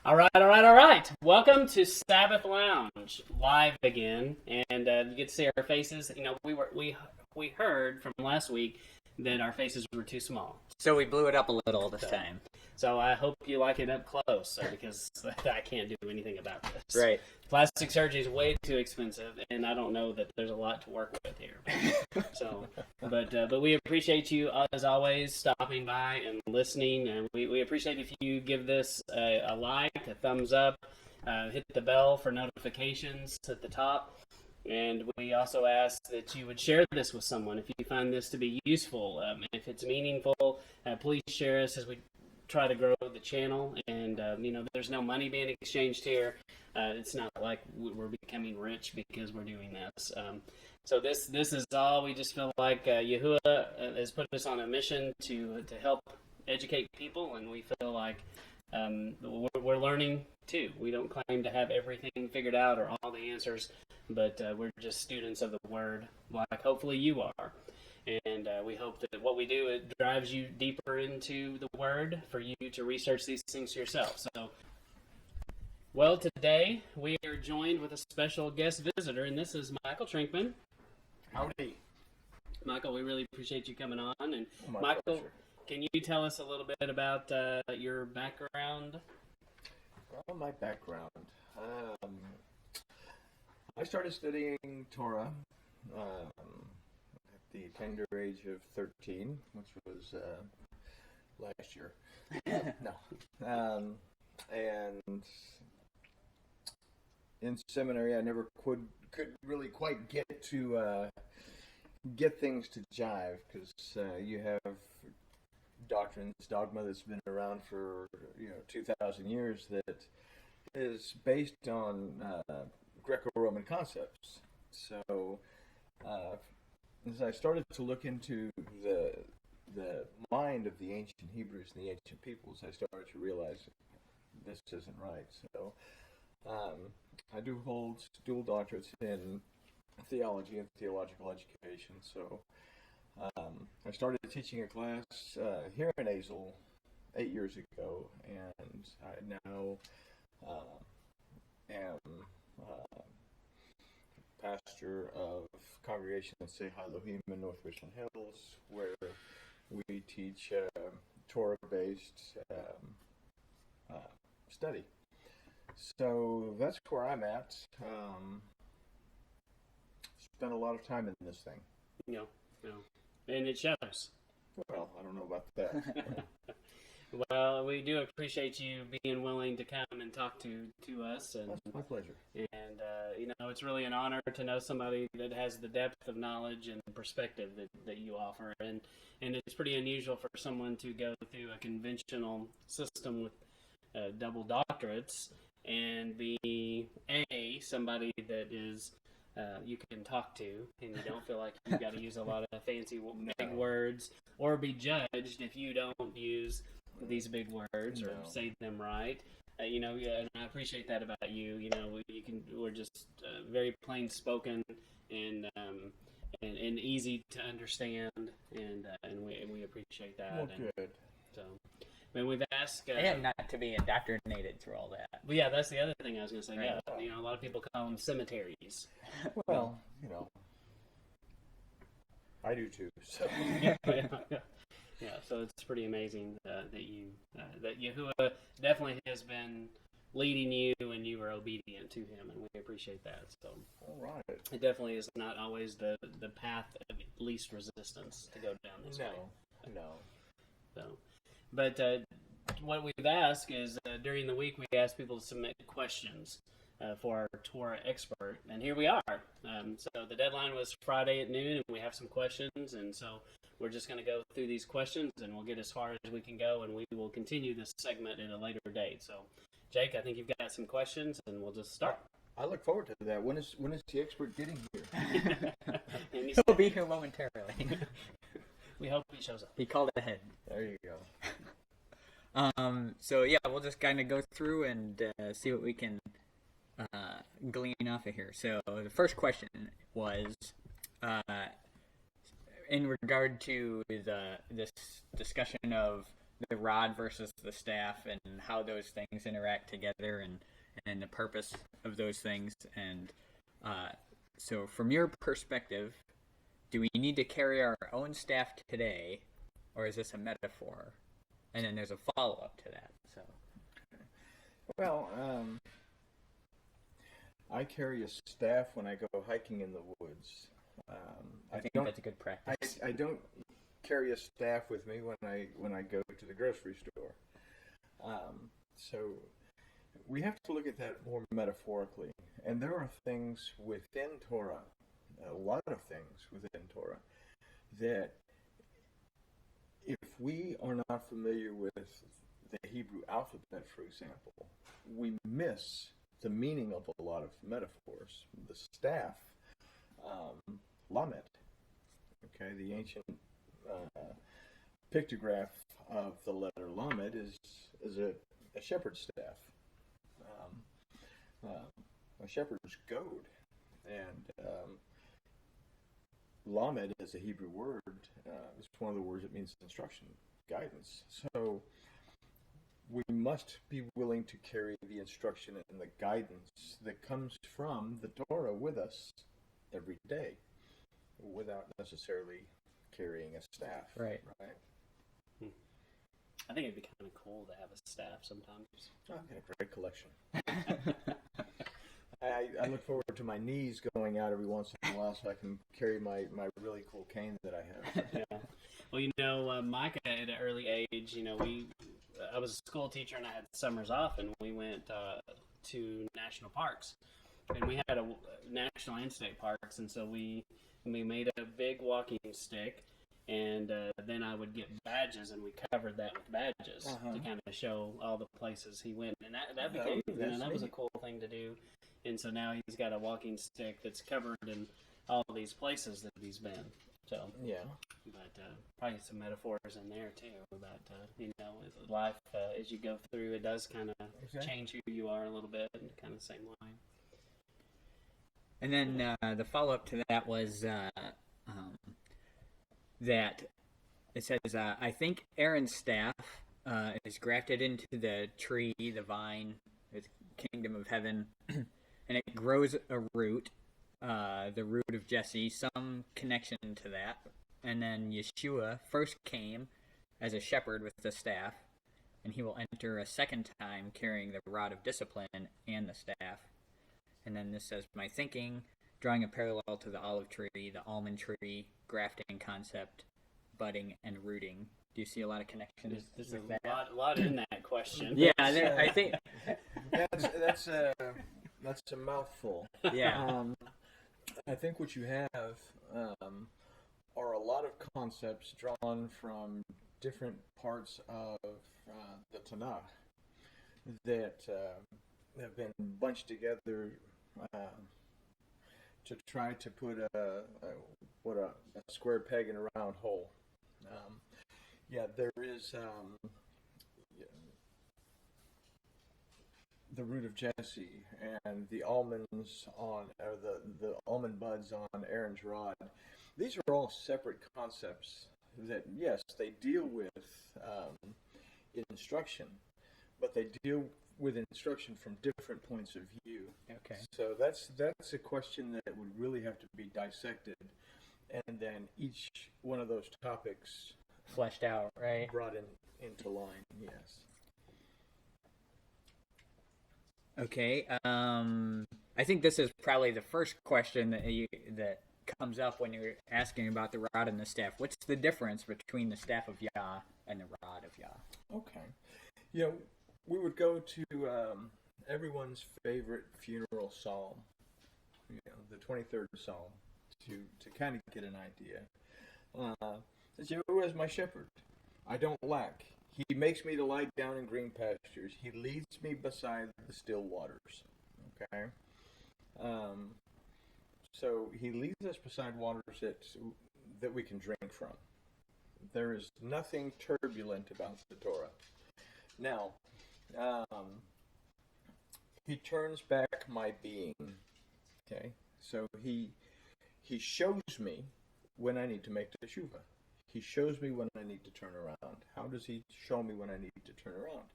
All right. Welcome to Sabbath Lounge, live again, and you get to see our faces. You know, we heard from last week that our faces were too small, So we blew it up a little this time. so I hope you like it up close, because I can't do anything about this. Right. Plastic surgery is way too expensive, and I don't know that there's a lot to work with here. But we appreciate you as always stopping by and listening, and we appreciate if you give this a like, a thumbs up, hit the bell for notifications at the top. And we also ask that you would share this with someone if you find this to be useful. If it's meaningful, please share us as we try to grow the channel. And, there's no money being exchanged here. It's not like we're becoming rich because we're doing this. So this is all. We just feel like Yahuwah has put us on a mission to help educate people, and we feel like we're learning too. We don't claim to have everything figured out or all the answers, but we're just students of the Word, like hopefully you are. And we hope that what we do, it drives you deeper into the Word for you to research these things yourself. So, well, today we are joined with a special guest visitor, and this is Michael Trinkman. Howdy. Michael, we really appreciate you coming on. And My Michael, pleasure. can you tell us a little bit about your background? Well, my background. I started studying Torah at the tender age of 13, which was last year. No. And in seminary, I never could really quite get to get things to jive, because you have dogma that's been around for 2,000 years that is based on Greco-Roman concepts. So as I started to look into the mind of the ancient Hebrews and the ancient peoples, I started to realize this isn't right. So I do hold dual doctorates in theology and theological education. So I started teaching a class here in Azle 8 years ago, and I now am pastor of congregation at Say Elohim in North Richland Hills, where we teach Torah-based study. So that's where I'm at. Spent a lot of time in this thing. No. And it shows. Well, I don't know about that. Well, we do appreciate you being willing to come and talk to us. And, That's my pleasure. And, it's really an honor to know somebody that has the depth of knowledge and perspective that you offer. And it's pretty unusual for someone to go through a conventional system with double doctorates and be somebody that is you can talk to, and you don't feel like you've got to use a lot of fancy big words, or be judged if you don't use these big words or say them right. And I appreciate that about you. We're just very plain spoken and easy to understand, and we appreciate that. Well, good. So, we've asked. And not to be indoctrinated through all that. But yeah, that's the other thing I was going to say. Right. Yeah, a lot of people call them cemeteries. Well, I do too. So. Yeah, so it's pretty amazing that Yahuwah definitely has been leading you, and you were obedient to Him, and we appreciate that. So, All right. it definitely is not always the path of least resistance to go down this way. No. So, but what we've asked is during the week we ask people to submit questions for our Torah expert, and here we are. So the deadline was Friday at noon, and we have some questions, and so we're just going to go through these questions, and we'll get as far as we can go, and we will continue this segment at a later date. So, Jake, I think you've got some questions, and we'll just start. I look forward to that. When is the expert getting here? He'll be here momentarily. We hope he shows up. He called ahead. There you go. So yeah, we'll just kind of go through and see what we can glean off of here. So the first question was in regard to this discussion of the rod versus the staff and how those things interact together and the purpose of those things. And so from your perspective, do we need to carry our own staff today, or is this a metaphor? And then there's a follow-up to that. So, Well, I carry a staff when I go hiking in the woods. I think that's a good practice. I don't carry a staff with me when I go to the grocery store. So we have to look at that more metaphorically. And there are things within Torah, a lot of things within Torah, that if we are not familiar with the Hebrew alphabet, for example, we miss the meaning of a lot of metaphors. The staff, lamet, okay, the ancient pictograph of the letter lamet is a shepherd's staff, a shepherd's goad, and lamed is a Hebrew word. It's one of the words that means instruction, guidance. So we must be willing to carry the instruction and the guidance that comes from the Torah with us every day, without necessarily carrying a staff. Right. I think it'd be kind of cool to have a staff sometimes. I've got a great collection. I look forward to my knees going out every once in a while so I can carry my really cool cane that I have. Yeah. Well, Micah at an early age, I was a school teacher and I had summers off, and we went to national parks, and we had a national and state parks, and so we made a big walking stick, and then I would get badges, and we covered that with badges to kind of show all the places he went, and that became that was a cool thing to do. And so now he's got a walking stick that's covered in all these places that he's been. So yeah, but probably some metaphors in there too about life as you go through. It does kind of change who you are a little bit, in kind of the same line. And then the follow-up to that was that it says, I think Aaron's staff is grafted into the tree, the vine, the kingdom of heaven, and it grows a root, the root of Jesse, some connection to that. And then Yeshua first came as a shepherd with the staff, and he will enter a second time carrying the rod of discipline and the staff. And then this says, my thinking, drawing a parallel to the olive tree, the almond tree, grafting concept, budding and rooting. Do you see a lot of connections? There's a lot in that question. Yeah, I think that's a mouthful. Yeah. I think what you have are a lot of concepts drawn from different parts of the Tanakh that have been bunched together to try to put a square peg in a round hole. There is the root of Jesse and the almonds on, or the almond buds on Aaron's rod. These are all separate concepts that, yes, they deal with instruction, but they deal with instruction from different points of view. Okay. So that's a question that would really have to be dissected, and then each one of those topics fleshed out, right? Brought into line. Yes. Okay. I think this is probably the first question that comes up when you're asking about the rod and the staff. What's the difference between the staff of Yah and the rod of Yah? Okay. We would go to everyone's favorite funeral psalm, the 23rd psalm, to kind of get an idea. It's Jehovah is my shepherd. I don't lack. He makes me to lie down in green pastures. He leads me beside the still waters. Okay? So he leads us beside waters that we can drink from. There is nothing turbulent about the Torah. Now, he turns back my being. Okay? So he shows me when I need to make teshuvah. He shows me when I need to turn around. How does he show me when I need to turn around?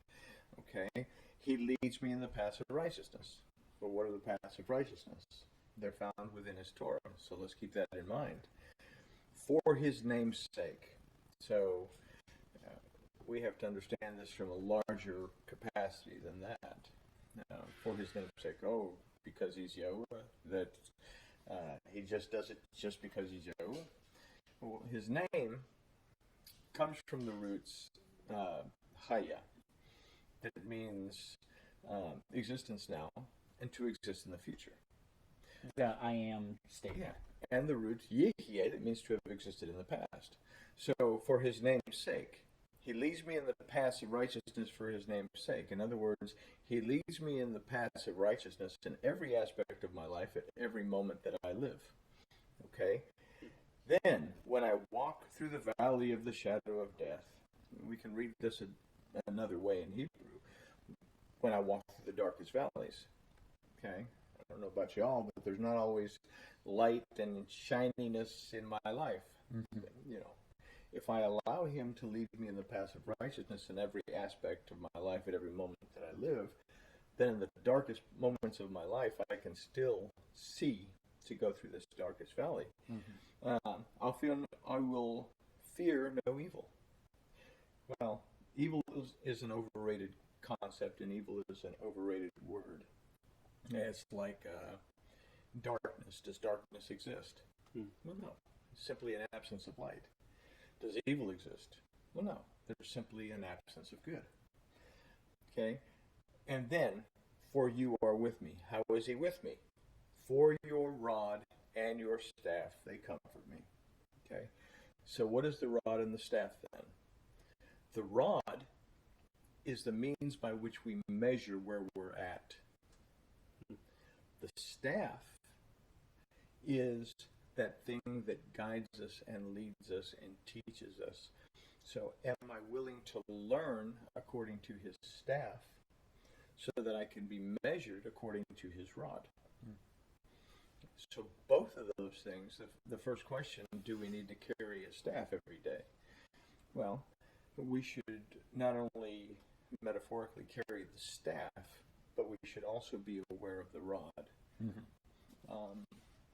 Okay? He leads me in the paths of righteousness. But what are the paths of righteousness? They're found within his Torah. So let's keep that in mind. For his name's sake. So we have to understand this from a larger capacity than that. For his name's sake. Oh, because he's Yahweh, that he just does it just because he's Yahweh. Well, his name comes from the roots Chaya. That means existence now and to exist in the future. The I am statement. Yeah. And the root Yehye, that means to have existed in the past. So, for his name's sake, he leads me in the paths of righteousness for his name's sake. In other words, he leads me in the paths of righteousness in every aspect of my life at every moment that I live. Okay? Then, when I walk through the valley of the shadow of death, we can read this another way in Hebrew. When I walk through the darkest valleys. Okay? I don't know about y'all, but there's not always light and shininess in my life. Mm-hmm. You know, if I allow him to lead me in the path of righteousness in every aspect of my life at every moment that I live, then in the darkest moments of my life, I can still see to go through this darkest valley. Mm-hmm. I will fear no evil. Well, evil is an overrated concept, and evil is an overrated word. It's like darkness. Does darkness exist? Well, no. It's simply an absence of light. Does evil exist? Well, no. There's simply an absence of good. Okay? And then, for you are with me. How is he with me? For your rod and your staff, they comfort me. Okay? So what is the rod and the staff then? The rod is the means by which we measure where we're at. The staff is that thing that guides us and leads us and teaches us. So am I willing to learn according to his staff so that I can be measured according to his rod? So both of those things, the first question, do we need to carry a staff every day? Well, we should not only metaphorically carry the staff, but we should also be aware of the rod. Mm-hmm.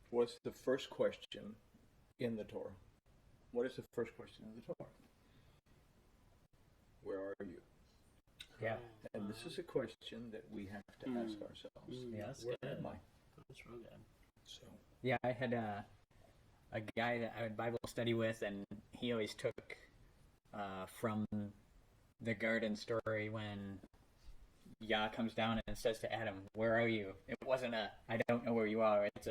What's the first question in the Torah? What is the first question in the Torah? Where are you? Yeah. And this is a question that we have to ask ourselves. Yes, where am I? That's real good. So. Yeah, I had a guy that I would Bible study with, and he always took from the garden story when Yah comes down and says to Adam, "Where are you?" It wasn't I don't know where you are. It's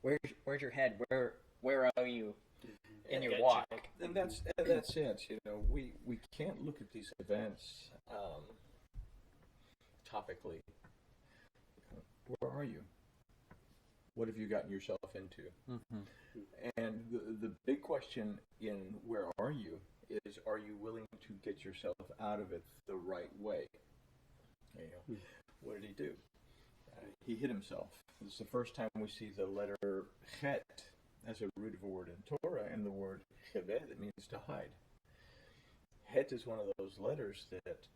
where's your head? Where are you in your walk? And that's it. You know, we can't look at these events topically. Where are you? What have you gotten yourself into? Mm-hmm. And the big question in where are you is, are you willing to get yourself out of it the right way? You know, what did he do? He hid himself. This is the first time we see the letter chet as a root of a word in Torah, and the word cheved, that means to hide. Het is one of those letters that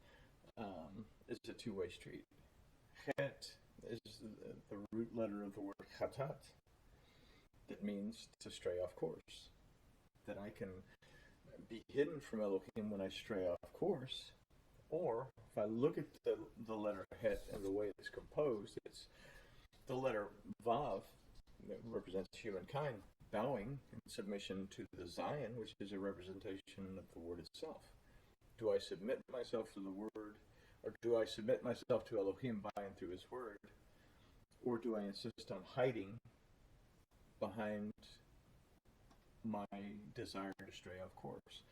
is a two-way street. Het is the root letter of the word chatat, that means to stray off course. That I can be hidden from Elohim when I stray off course, or if I look at the letter het and the way it's composed, it's the letter vav that represents humankind bowing in submission to the Zion, which is a representation of the word itself. Do I submit myself to the word, or do I submit myself to Elohim by and through his word, or do I insist on hiding behind my desire to stray off course?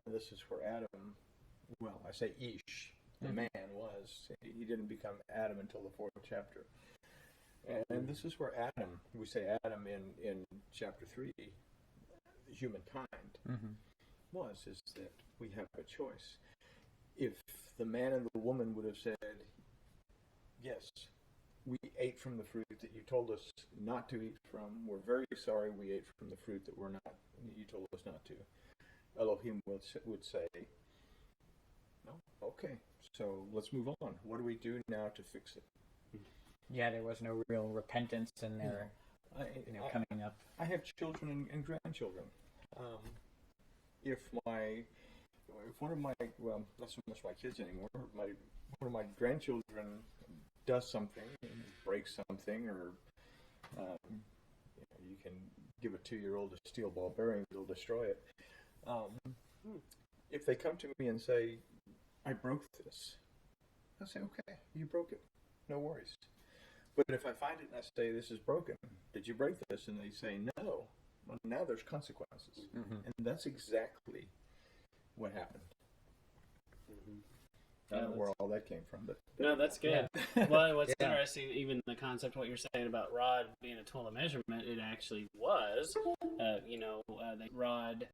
And this is where Adam, well, I say Ish, the man was. He didn't become Adam until the 4th chapter. And this is where Adam, we say Adam in chapter 3, humankind, is that we have a choice. If the man and the woman would have said, yes, we ate from the fruit that you told us not to eat from, we're very sorry we ate from the fruit that you told us not to. Elohim would say, no, okay, so let's move on. What do we do now to fix it? Yeah, there was no real repentance in their coming up. I have children and grandchildren. If one of my, well, not so much my kids anymore, one of my grandchildren does something, breaks something, or you can give a 2-year-old a steel ball bearing, it'll destroy it. If they come to me and say, I broke this, I'll say, okay, you broke it, no worries. But if I find it and I say, this is broken, did you break this? And they say, no, well, now there's consequences. And that's exactly what happened. I don't know where all that came from, but no, that's good. Well, what's interesting, even the concept, what you're saying about rod being a tool of measurement, it actually was. The rod